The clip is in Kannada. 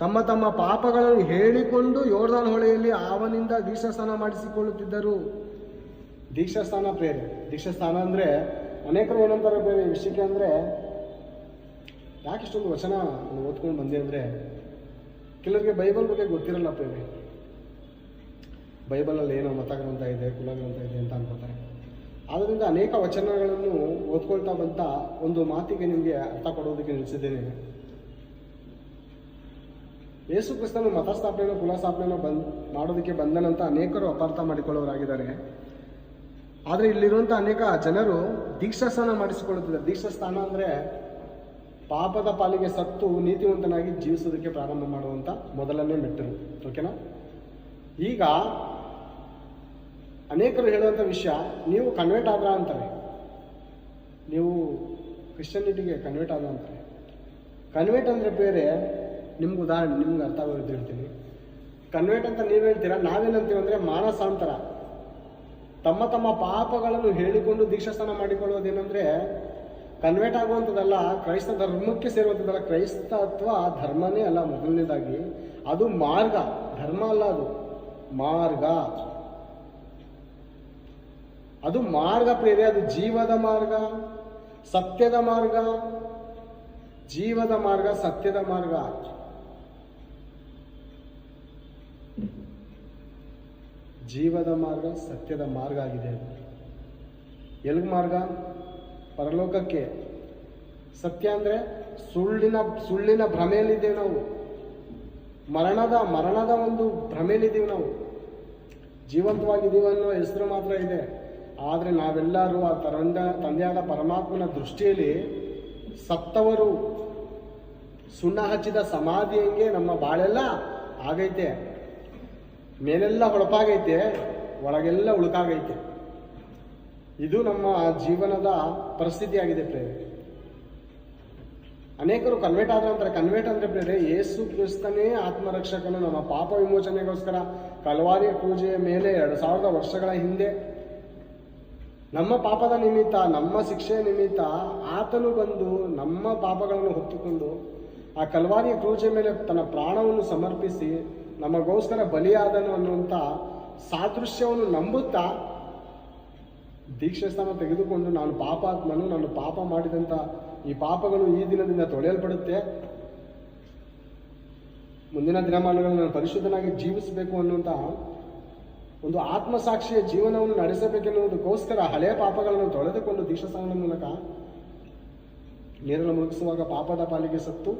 ತಮ್ಮ ತಮ್ಮ ಪಾಪಗಳನ್ನು ಹೇಳಿಕೊಂಡು ಯೋರ್ದಾನ್ ಹೊಳೆಯಲ್ಲಿ ಅವನಿಂದ ದೀಕ್ಷಾಸ್ನಾನ ಮಾಡಿಸಿಕೊಳ್ಳುತ್ತಿದ್ದರು. ದೀಕ್ಷಾಸ್ನಾನ ಪ್ರೇರೆ. ದೀಕ್ಷಾಸ್ನಾನ ಅಂದರೆ ಅನೇಕರು ಏನಂತಾರೆ ಬೇರೆ ವಿಷಯಕ್ಕೆ ಅಂದರೆ, ಯಾಕೆ ಇಷ್ಟೊಂದು ವಚನ ಓದ್ಕೊಂಡು ಬಂದೆ ಅಂದರೆ, ಕೆಲವರಿಗೆ ಬೈಬಲ್ ಬಗ್ಗೆ ಗೊತ್ತಿರಲ್ಲ ಪ್ರೇರೆ. ಬೈಬಲಲ್ಲಿ ಏನೋ ಮತಗ್ರಂಥ ಇದೆ, ಕುಲಗ್ರಂಥ ಇದೆ ಅಂತ ಅನ್ಕೋತಾರೆ. ಆದ್ದರಿಂದ ಅನೇಕ ವಚನಗಳನ್ನು ಓದ್ಕೊಳ್ತಾ ಬಂತ ಒಂದು ಮಾತಿಗೆ ನಿಮಗೆ ಅರ್ಥ ಕೊಡೋದಕ್ಕೆ ನಿಲ್ಲಿಸಿದ್ದೇನೆ. ಯೇಸು ಕ್ರಿಸ್ತನು ಮತ ಸ್ಥಾಪನೆಯನ್ನು ಕುಲ ಸ್ಥಾಪನೆಯನ್ನು ಮಾಡೋದಕ್ಕೆ ಬಂದನಂತ ಅನೇಕರು ಅಪಾರ್ಥ ಮಾಡಿಕೊಳ್ಳೋರಾಗಿದ್ದಾರೆ. ಆದರೆ ಇಲ್ಲಿರುವಂಥ ಅನೇಕ ಜನರು ದೀಕ್ಷಾಸ್ನಾನ ಮಾಡಿಸಿಕೊಳ್ಳುತ್ತಿದ್ದಾರೆ. ದೀಕ್ಷಾಸ್ನಾನ ಅಂದರೆ ಪಾಪದ ಪಾಲಿಗೆ ಸತ್ತು ನೀತಿವಂತನಾಗಿ ಜೀವಿಸೋದಕ್ಕೆ ಪ್ರಾರಂಭ ಮಾಡುವಂಥ ಮೊದಲನೇ ಮೆಟ್ಟರು. ಓಕೆನಾ? ಈಗ ಅನೇಕರು ಹೇಳುವಂಥ ವಿಷಯ, ನೀವು ಕನ್ವರ್ಟ್ ಆದ್ರ ಅಂತಾರೆ, ನೀವು ಕ್ರಿಶ್ಚಿಯನಿಟಿಗೆ ಕನ್ವರ್ಟ್ ಆದ ಅಂತಾರೆ. ಕನ್ವರ್ಟ್ ಅಂದರೆ ಬೇರೆ. ನಿಮ್ಗೆ ಉದಾಹರಣೆ, ನಿಮ್ಗೆ ಅರ್ಥ ಆಗೋದು ಹೇಳ್ತೀನಿ. ಕನ್ವರ್ಟ್ ಅಂತ ನೀವು ಹೇಳ್ತೀರಾ, ನಾವೇನಂತೀವಿ ಅಂದರೆ ಮಾನಸಾಂತರ. ತಮ್ಮ ತಮ್ಮ ಪಾಪಗಳನ್ನು ಹೇಳಿಕೊಂಡು ದೀಕ್ಷಾಸ್ನಾನ ಮಾಡಿಕೊಳ್ಳೋದೇನೆಂದರೆ ಕನ್ವರ್ಟ್ ಆಗುವಂಥದ್ದಲ್ಲ, ಕ್ರೈಸ್ತ ಧರ್ಮಕ್ಕೆ ಸೇರುವಂಥದ್ದಲ್ಲ. ಕ್ರೈಸ್ತತ್ವ ಧರ್ಮನೇ ಅಲ್ಲ. ಮೊದಲನೇದಾಗಿ ಅದು ಮಾರ್ಗ, ಧರ್ಮ ಅಲ್ಲ, ಅದು ಮಾರ್ಗ. ಅದು ಮಾರ್ಗ ಪ್ರೇರೆ. ಅದು ಜೀವದ ಮಾರ್ಗ, ಸತ್ಯದ ಮಾರ್ಗ. ಜೀವದ ಮಾರ್ಗ, ಸತ್ಯದ ಮಾರ್ಗ. ಜೀವದ ಮಾರ್ಗ, ಸತ್ಯದ ಮಾರ್ಗ ಆಗಿದೆ. ಎಲ್ಗ ಮಾರ್ಗ? ಪರಲೋಕಕ್ಕೆ. ಸತ್ಯ ಅಂದರೆ ಸುಳ್ಳಿನ ಭ್ರಮೆಯಲ್ಲಿದ್ದೇವೆ ನಾವು. ಮರಣದ ಒಂದು ಭ್ರಮೆಯಲ್ಲಿದ್ದೀವಿ ನಾವು. ಜೀವಂತವಾಗಿದ್ದೀವಿ ಅನ್ನೋ ಹೆಸರು ಮಾತ್ರ ಇದೆ. ಆದರೆ ನಾವೆಲ್ಲರೂ ಆ ತಂದೆಯಾದ ಪರಮಾತ್ಮನ ದೃಷ್ಟಿಯಲ್ಲಿ ಸತ್ತವರು. ಸುಣ್ಣ ಹಚ್ಚಿದ ಸಮಾಧಿ ಹಂಗೆ ನಮ್ಮ ಬಾಳೆಲ್ಲ ಆಗೈತೆ. ಮೇಲೆಲ್ಲ ಹೊಳಪಾಗೈತೆ, ಒಳಗೆಲ್ಲ ಉಳುಕಾಗೈತೆ. ಇದು ನಮ್ಮ ಜೀವನದ ಪರಿಸ್ಥಿತಿ ಆಗಿದೆ ಪ್ರೇರೆ. ಅನೇಕರು ಕನ್ವರ್ಟ್ ಆದ ನಂತರ, ಕನ್ವರ್ಟ್ ಅಂದರೆ ಪ್ರೇರೆ ಯೇಸು ಕ್ರಿಸ್ತನೇ ಆತ್ಮರಕ್ಷಕನು. ನಮ್ಮ ಪಾಪ ವಿಮೋಚನೆಗೋಸ್ಕರ ಕಲ್ವಾರಿ ಪೂಜೆಯ ಮೇಲೆ 2000 ವರ್ಷಗಳ ಹಿಂದೆ ನಮ್ಮ ಪಾಪದ ನಿಮಿತ್ತ, ನಮ್ಮ ಶಿಕ್ಷೆಯ ನಿಮಿತ್ತ ಆತನು ಬಂದು ನಮ್ಮ ಪಾಪಗಳನ್ನು ಹೊತ್ತುಕೊಂಡು ಆ ಕಲ್ವಾರಿಯ ಕ್ರೂಜೆ ಮೇಲೆ ತನ್ನ ಪ್ರಾಣವನ್ನು ಸಮರ್ಪಿಸಿ ನಮಗೋಸ್ಕರ ಬಲಿಯಾದನು ಅನ್ನುವಂಥ ಸಾದೃಶ್ಯವನ್ನು ನಂಬುತ್ತಾ ದೀಕ್ಷಾಸ್ನಾನ ತೆಗೆದುಕೊಂಡು, ನಾನು ಪಾಪಾತ್ಮನು, ನಾನು ಪಾಪ ಮಾಡಿದಂಥ ಈ ಪಾಪಗಳು ಈ ದಿನದಿಂದ ತೊಳೆಯಲ್ಪಡುತ್ತೆ, ಮುಂದಿನ ದಿನಮಾನಗಳನ್ನು ನಾನು ಪರಿಶುದ್ಧನಾಗಿ ಜೀವಿಸಬೇಕು ಅನ್ನುವಂಥ ಒಂದು ಆತ್ಮಸಾಕ್ಷಿಯ ಜೀವನವನ್ನು ನಡೆಸಬೇಕೆನ್ನುವುದಕ್ಕೋಸ್ಕರ ಹಳೆಯ ಪಾಪಗಳನ್ನು ತೊಳೆದುಕೊಂಡು ದೀಕ್ಷಾಸ್ನಾನದ ಮೂಲಕ ನೀರನ್ನು ಮುಳುಗಿಸುವಾಗ ಪಾಪದ ಪಾಲಿಗೆ ಸತ್ತು